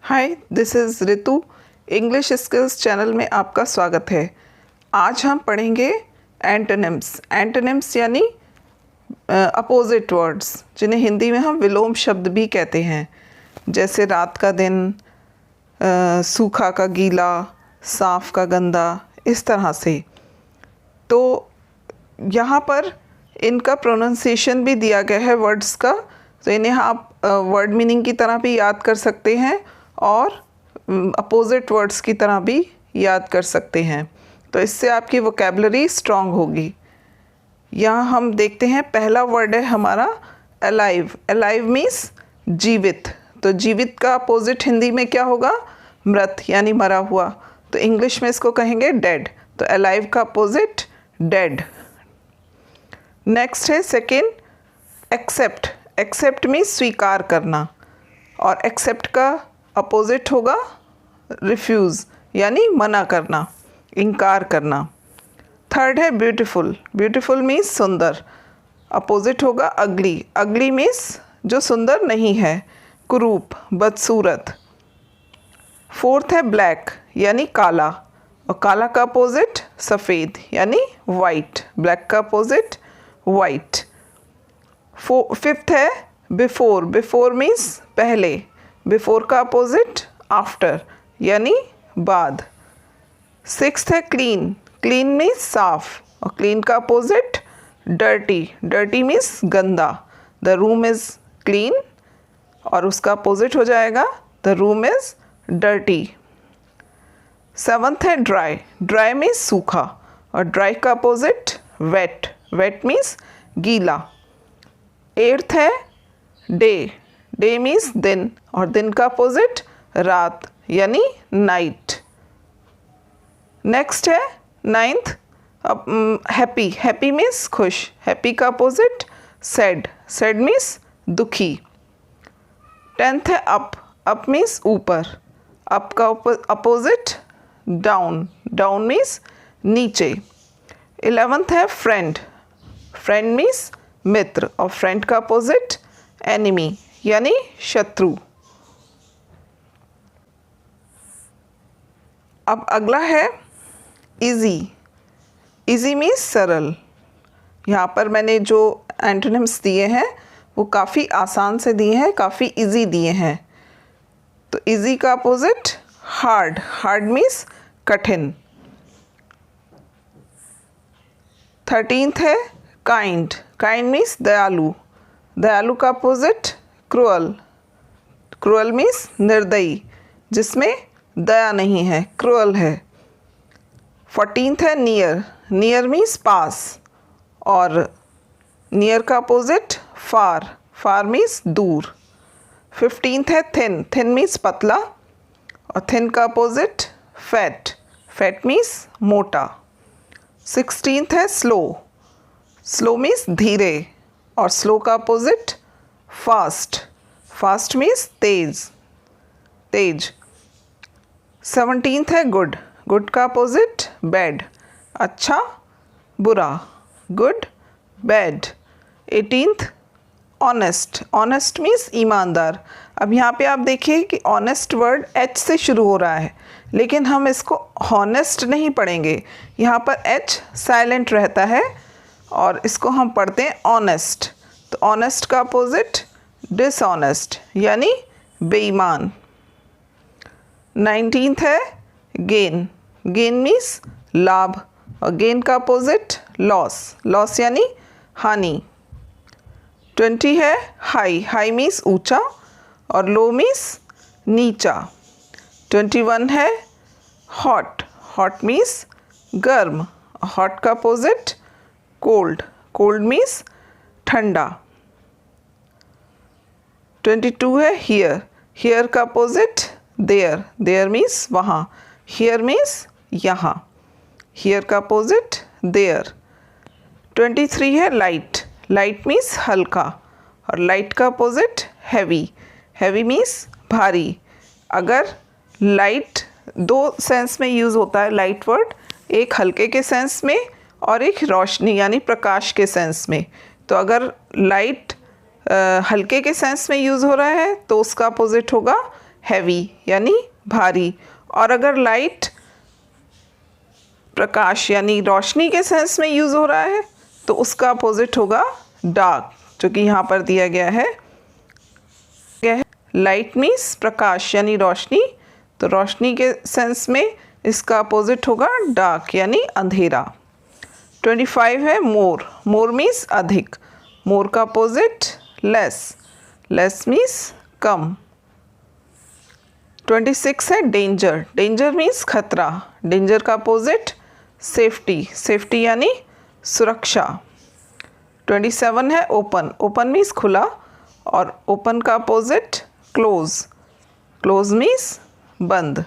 Hi, this is Ritu. English skills channel में आपका स्वागत है। आज हम पढ़ेंगे एंटोनिम्स। एंटोनिम्स यानी अपोजिट वर्ड्स, जिन्हें हिंदी में हम विलोम शब्द भी कहते हैं, जैसे रात का दिन, सूखा का गीला, साफ का गंदा, इस तरह से। तो यहाँ पर इनका प्रोनाउंसिएशन भी दिया गया है वर्ड्स का, तो इन्हें आप वर्ड मीनिंग की तरह भी याद कर सकते हैं और अपोजिट वर्ड्स की तरह भी याद कर सकते हैं। तो इससे आपकी वोकेबलरी स्ट्रांग होगी। यहाँ हम देखते हैं, पहला वर्ड है हमारा अलाइव। अलाइव मीन्स जीवित। तो जीवित का अपोजिट हिंदी में क्या होगा? मृत यानी मरा हुआ। तो इंग्लिश में इसको कहेंगे डेड। तो अलाइव का अपोजिट डेड। नेक्स्ट है सेकेंड एक्सेप्ट। एक्सेप्ट मीन्स स्वीकार करना, और एक्सेप्ट का अपोजिट होगा रिफ्यूज़ यानी मना करना, इनकार करना। थर्ड है ब्यूटीफुल। ब्यूटीफुल मीन्स सुंदर, अपोजिट होगा अगली। अगली मीन्स जो सुंदर नहीं है, कुरूप, बदसूरत। फोर्थ है ब्लैक यानी काला, और काला का अपोजिट सफ़ेद यानी वाइट। ब्लैक का अपोजिट वाइट। फिफ्थ है बिफोर। बिफोर मीन्स पहले। बिफोर का अपोजिट आफ्टर यानी बाद। सिक्स्थ है क्लीन। क्लीन मीन्स साफ, और क्लीन का अपोजिट डर्टी। डर्टी मीन्स गंदा। द रूम इज़ क्लीन, और उसका अपोजिट हो जाएगा the room is dirty. Seventh है ड्राई। ड्राई मीन्स सूखा, और ड्राई का अपोजिट वेट। वेट मीन्स गीला। एट्थ है डे। डे मीन्स दिन, और दिन का अपोजिट रात यानी नाइट। नेक्स्ट है नाइन्थ हैप्पी। हैप्पी मीन्स खुश। हैप्पी का अपोजिट सैड। सैड मीन्स दुखी। टेंथ है अप। अप मीन्स ऊपर। अप का अपोजिट डाउन। डाउन मीन्स नीचे। 11th है फ्रेंड। फ्रेंड मीन्स मित्र, और फ्रेंड का अपोजिट एनिमी यानी शत्रु। अब अगला है इजी। इजी मीन्स सरल। यहाँ पर मैंने जो एंटोनिम्स दिए हैं वो काफ़ी आसान से दिए हैं, काफ़ी इजी दिए हैं। तो इजी का अपोजिट हार्ड। हार्ड मीन्स कठिन। 13th है काइंड। काइंड मीन्स दयालु। दयालु का अपोजिट क्रूअल। क्रूअल मीन्स निर्दयी, जिसमें दया नहीं है, क्रूअल है। 14th है नियर। नियर मीन्स पास, और नियर का अपोजिट फार। फार मीन्स दूर। 15th है थिन। थिन मीन्स पतला, और थिन का अपोजिट फैट। फैट मीन्स मोटा। 16th है स्लो। स्लो मीन्स धीरे, और स्लो का अपोजिट फास्ट। फास्ट मीन्स तेज, तेज। 17th है गुड। गुड का अपोजिट बैड। अच्छा, बुरा, good, bad. 18th honest. Honest means ईमानदार। अब यहाँ पे आप देखिए कि ऑनेस्ट वर्ड एच से शुरू हो रहा है, लेकिन हम इसको हॉनेस्ट नहीं पढ़ेंगे। यहाँ पर एच साइलेंट रहता है, और इसको हम पढ़ते हैं ऑनेस्ट। तो ऑनेस्ट का अपोजिट डिसऑनेस्ट यानी बेईमान। 19th है गेन। गेन मीन्स लाभ, और गेन का अपोजिट लॉस। लॉस यानी हानि। 20 है हाई। हाई मीन्स ऊंचा, और लो मीन्स नीचा। 21 है हॉट। हॉट मीन्स गर्म, हॉट का अपोजिट कोल्ड। कोल्ड मीन्स ठंडा। 22 है हियर। हियर का अपोजिट देयर। देयर मीन्स वहाँ। हियर मीन्स यहाँ। हियर का अपोजिट देयर। 23 है लाइट। लाइट मीन्स हल्का, और लाइट का अपोजिट हैवी। हैवी मीन्स भारी। अगर लाइट दो सेंस में यूज़ होता है लाइट वर्ड, एक हल्के के सेंस में और एक रोशनी यानी प्रकाश के सेंस में। तो अगर लाइट हल्के के सेंस में यूज़ हो रहा है तो उसका अपोजिट होगा हैवी यानी भारी। और अगर लाइट प्रकाश यानी रोशनी के सेंस में यूज़ हो रहा है तो उसका अपोजिट होगा डार्क, जो कि यहाँ पर दिया गया है। लाइट मीन्स प्रकाश यानी रोशनी, तो रोशनी के सेंस में इसका अपोजिट होगा डार्क यानी अंधेरा। 25 है मोर। मोर मीन्स अधिक। मोर का अपोजिट लेस। लेस मीन्स कम। 26 है डेंजर। डेंजर मीन्स खतरा। डेंजर का अपोजिट सेफ्टी। सेफ्टी यानी सुरक्षा। 27 है ओपन। ओपन मीन्स खुला और ओपन का अपोजिट क्लोज। क्लोज मीन्स बंद।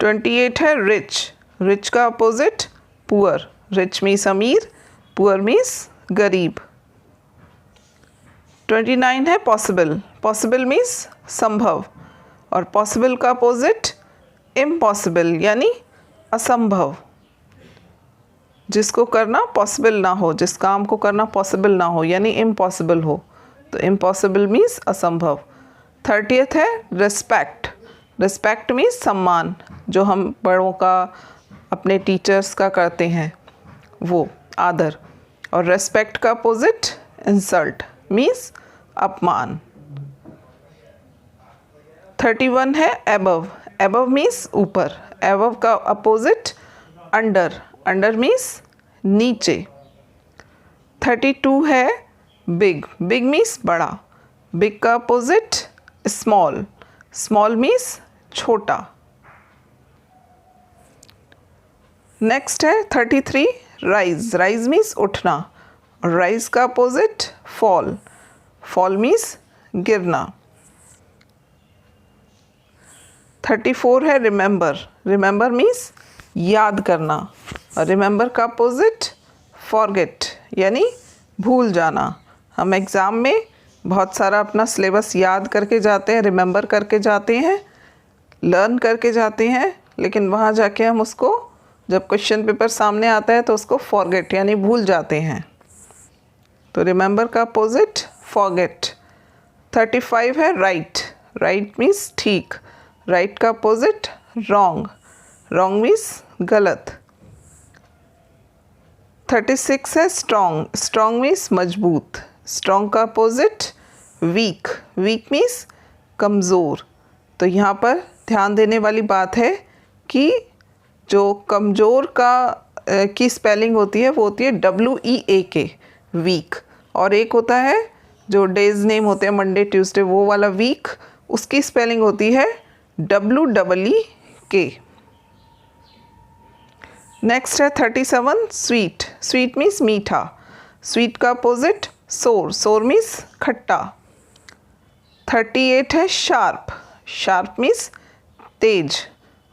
28 है रिच। रिच का अपोजिट पुअर। रिच मीन्स अमीर, पुअर मीन्स गरीब। 29 है पॉसिबल। पॉसिबल मीन्स संभव और पॉसिबल का अपोजिट इम्पॉसिबल यानी असंभव। जिसको करना पॉसिबल ना हो, जिस काम को करना पॉसिबल ना हो यानी इम्पॉसिबल हो, तो इम्पॉसिबल मीन्स असंभव। 30th है रिस्पेक्ट। रिस्पेक्ट मीन्स सम्मान, जो हम बड़ों का, अपने टीचर्स का करते हैं, वो आदर। और रेस्पेक्ट का अपोजिट इंसल्ट मीन्स अपमान। 31 है एबव। एबव मीन्स ऊपर। एबव का अपोजिट अंडर। अंडर मीन्स नीचे। 32 है बिग। बिग मीन्स बड़ा। बिग का अपोजिट स्मॉल। स्मॉल मीन्स छोटा। नेक्स्ट है 33 राइज। राइज मीन्स उठना और राइज का अपोजिट फॉल। फॉल मीन्स गिरना। 34 है रिमेंबर। रिमेंबर मीन्स याद करना और रिमेंबर का अपोजिट फॉरगेट यानी भूल जाना। हम एग्ज़ाम में बहुत सारा अपना सिलेबस याद करके जाते हैं, रिमेंबर करके जाते हैं, लर्न करके जाते हैं, लेकिन वहाँ जाके हम उसको, जब क्वेश्चन पेपर सामने आता है तो उसको फॉरगेट यानी भूल जाते हैं। तो रिमेंबर का अपोजिट फॉरगेट। 35 है राइट। राइट मीन्स ठीक। राइट का अपोजिट रॉन्ग। रॉन्ग मीन्स गलत। 36 है स्ट्रॉन्ग। स्ट्रॉन्ग मीन्स मजबूत। स्ट्रॉन्ग का अपोजिट वीक। वीक मीन्स कमज़ोर। तो यहाँ पर ध्यान देने वाली बात है कि जो कमज़ोर का की स्पेलिंग होती है वो होती है WEAK वीक, और एक होता है जो डेज नेम होते हैं मंडे ट्यूसडे, वो वाला वीक, उसकी स्पेलिंग होती है WEEK। नेक्स्ट है 37 स्वीट। स्वीट मीन्स मीठा। स्वीट का अपोजिट सोर। सोर मीन्स खट्टा। 38 है शार्प। शार्प मीन्स तेज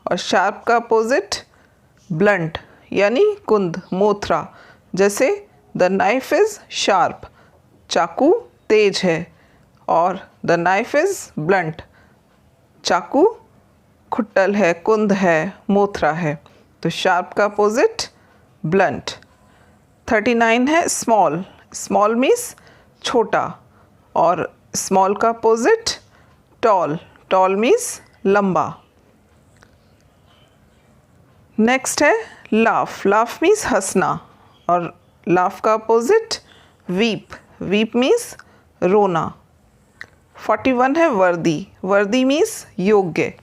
और शार्प का अपोजिट ब्लंट यानी कुंद, मोथरा। जैसे द नाइफ इज़ शार्प, चाकू तेज है, और द नाइफ इज़ ब्लंट, चाकू खुट्टल है, कुंद है, मोथरा है। तो शार्प का अपोजिट ब्लंट। 39 है स्मॉल। स्मॉल मीन्स छोटा और स्मॉल का अपोजिट टॉल। टॉल मीन्स लंबा। नेक्स्ट है लाफ। लाफ मीन्स हंसना और लाफ का अपोजिट वीप। वीप मीन्स रोना। 41 है वर्दी। वर्दी मीन्स योग्य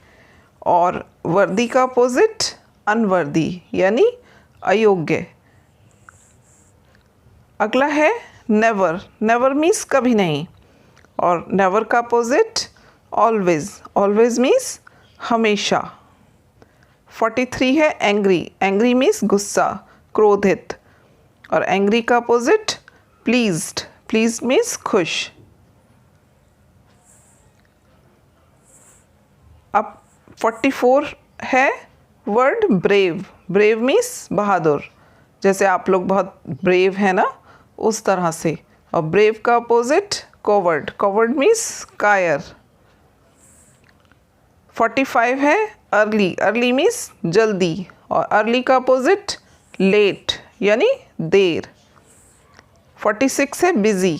और वर्दी का अपोजिट अनवर्दी यानी अयोग्य। अगला है नेवर। नेवर मीन्स कभी नहीं और नेवर का अपोजिट ऑलवेज। ऑलवेज मीन्स हमेशा। 43 है एंग्री। एंग्री मीन्स गुस्सा, क्रोधित, और एंग्री का अपोजिट प्लीज्ड। प्लीज्ड मीन्स खुश। अब 44 है वर्ड ब्रेव। ब्रेव मीन्स बहादुर, जैसे आप लोग बहुत ब्रेव हैं ना, उस तरह से। और ब्रेव का अपोजिट कॉवर्ड। कॉवर्ड मीन्स कायर। 45 है अर्ली। अर्ली मीन्स जल्दी और अर्ली का अपोजिट लेट यानी देर। 46 है बिज़ी।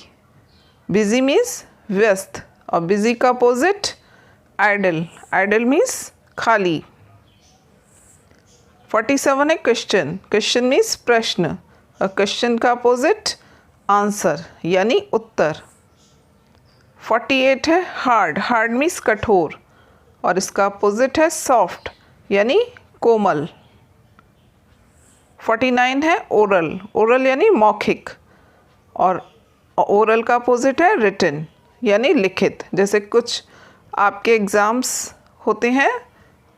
बिज़ी मीन्स व्यस्त और बिज़ी का अपोजिट आइडल, आइडल मीन्स खाली। 47 है क्वेश्चन, क्वेश्चन मीन्स प्रश्न, और क्वेश्चन का अपोजिट आंसर यानी उत्तर। 48 है हार्ड, हार्ड मीन्स कठोर, और इसका अपोजिट है सॉफ्ट यानी कोमल। 49 है ओरल, ओरल यानी मौखिक, और ओरल का अपोजिट है रिटन यानी लिखित। जैसे कुछ आपके एग्ज़ाम्स होते हैं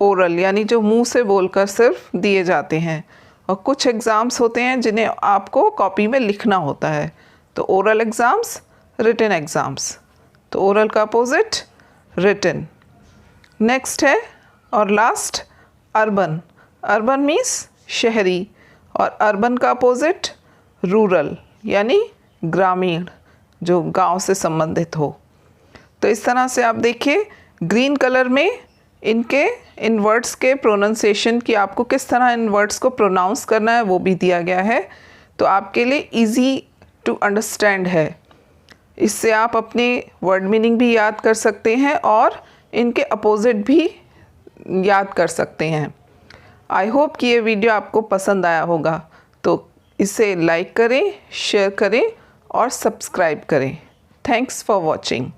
ओरल यानी जो मुंह से बोलकर सिर्फ दिए जाते हैं, और कुछ एग्ज़ाम्स होते हैं जिन्हें आपको कॉपी में लिखना होता है। तो ओरल एग्ज़ाम्स, रिटन एग्ज़ाम्स, तो ओरल का अपोजिट रिटन। नेक्स्ट है और लास्ट अर्बन, अर्बन मीन्स शहरी, और अर्बन का अपोजिट रूरल यानी ग्रामीण, जो गांव से संबंधित हो। तो इस तरह से आप देखिए ग्रीन कलर में इन वर्ड्स के प्रोनाउंसिएशन की, आपको किस तरह इन वर्ड्स को प्रोनाउंस करना है वो भी दिया गया है, तो आपके लिए इजी टू अंडरस्टैंड है। इससे आप अपने वर्ड मीनिंग भी याद कर सकते हैं और इनके अपोजिट भी याद कर सकते हैं। आई होप कि ये वीडियो आपको पसंद आया होगा, तो इसे लाइक करें, शेयर करें और सब्सक्राइब करें। Thanks for watching.